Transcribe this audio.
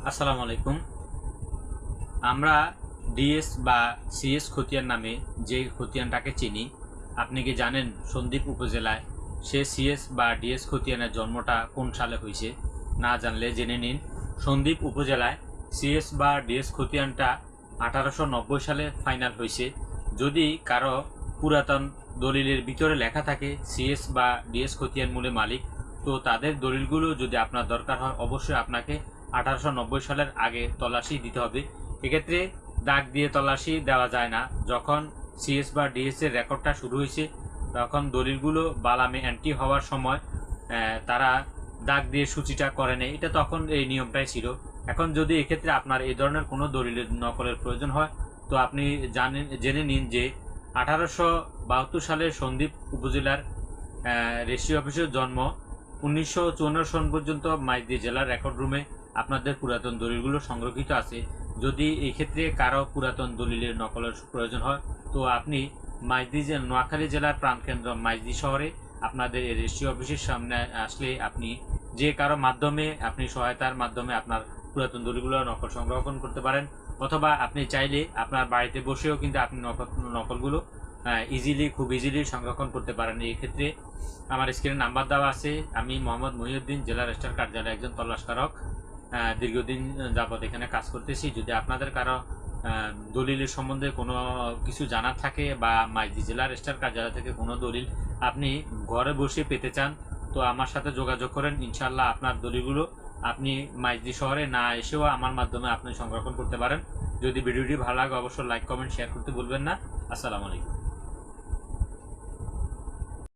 আসসালামু আলাইকুম। আমরা ডিএস বা সিএস খতিয়ান নামে যে খতিয়ানটাকে চিনি, আপনি কি জানেন সন্দ্বীপ উপজেলায় সে সিএস বা ডিএস খতিয়ানের জন্মটা কোন সালে হয়েছে? না জানলে জেনে নিন। সন্দ্বীপ উপজেলায় সিএস বা ডিএস খতিয়ানটা 1890 সালে ফাইনাল হয়েছে। যদি কারো পুরাতন দলিলের ভিতরে লেখা থাকে সিএস বা ডিএস খতিয়ান মূলে মালিক, তো তাদের দলিলগুলো যদি আপনার দরকার হয় অবশ্যই আপনাকে 1890 সালের আগে তল্লাশি দিতে হবে। এক্ষেত্রে দাগ দিয়ে তল্লাশি দেওয়া যায় না। যখন সিএস বা ডিএস এর রেকর্ডটা শুরু হয়েছে তখন দলিলগুলো বালামে এন্ট্রি হওয়ার সময় তারা দাগ দিয়ে সূচিটা করে নেয়। এটা তখন এই নিয়মটাই ছিল। এখন যদি এক্ষেত্রে আপনার এই ধরনের কোনো দলিলের নকলের প্রয়োজন হয় তো আপনি জেনে নিন যে 1872 সালে সন্দ্বীপ উপজেলার রেজিস্ট্রি অফিসের জন্ম। 1954 সন পর্যন্ত মাইজদি জেলার রেকর্ড রুমে আপনাদের পুরাতন দলিলগুলো সংরক্ষিত আছে। যদি এই ক্ষেত্রে কারো পুরাতন দলিলের নকলের প্রয়োজন হয় তো আপনি নোয়াখালী জেলার প্রাণকেন্দ্র মাইজদি শহরে আপনাদের এই রেজিস্ট্রি অফিসের সামনে আসলে আপনি যে কারো মাধ্যমে আপনি সহায়তার মাধ্যমে আপনার পুরাতন দলিলগুলো নকল সংরক্ষণ করতে পারেন, অথবা আপনি চাইলে আপনার বাড়িতে বসেও কিন্তু আপনি নকলগুলো খুব ইজিলি সংরক্ষণ করতে পারেন। এই ক্ষেত্রে আমার স্ক্রিনে নাম্বার দেওয়া আছে। আমি মোহাম্মদ মহিউদ্দিন, জেলা রেজিস্ট্রার কার্যালয়ে একজন তল্লাশকারক, দীর্ঘদিন যাবৎ এখানে কাজ করতেছি। যদি আপনাদের কারো দলিলের সম্বন্ধে কোনো কিছু জানার থাকে বা মাইজদি জেলা রেজিস্ট্রার কার্যালয় থেকে কোনো দলিল আপনি ঘরে বসে পেতে চান তো আমার সাথে যোগাযোগ করেন। ইনশাল্লাহ আপনার দলিলগুলো আপনি মাইজদি শহরে না এসেও আমার মাধ্যমে আপনি সংরক্ষণ করতে পারেন। যদি ভিডিওটি ভালো লাগে অবশ্যই লাইক, কমেন্ট, শেয়ার করতে ভুলবেন না। আসসালামু আলাইকুম।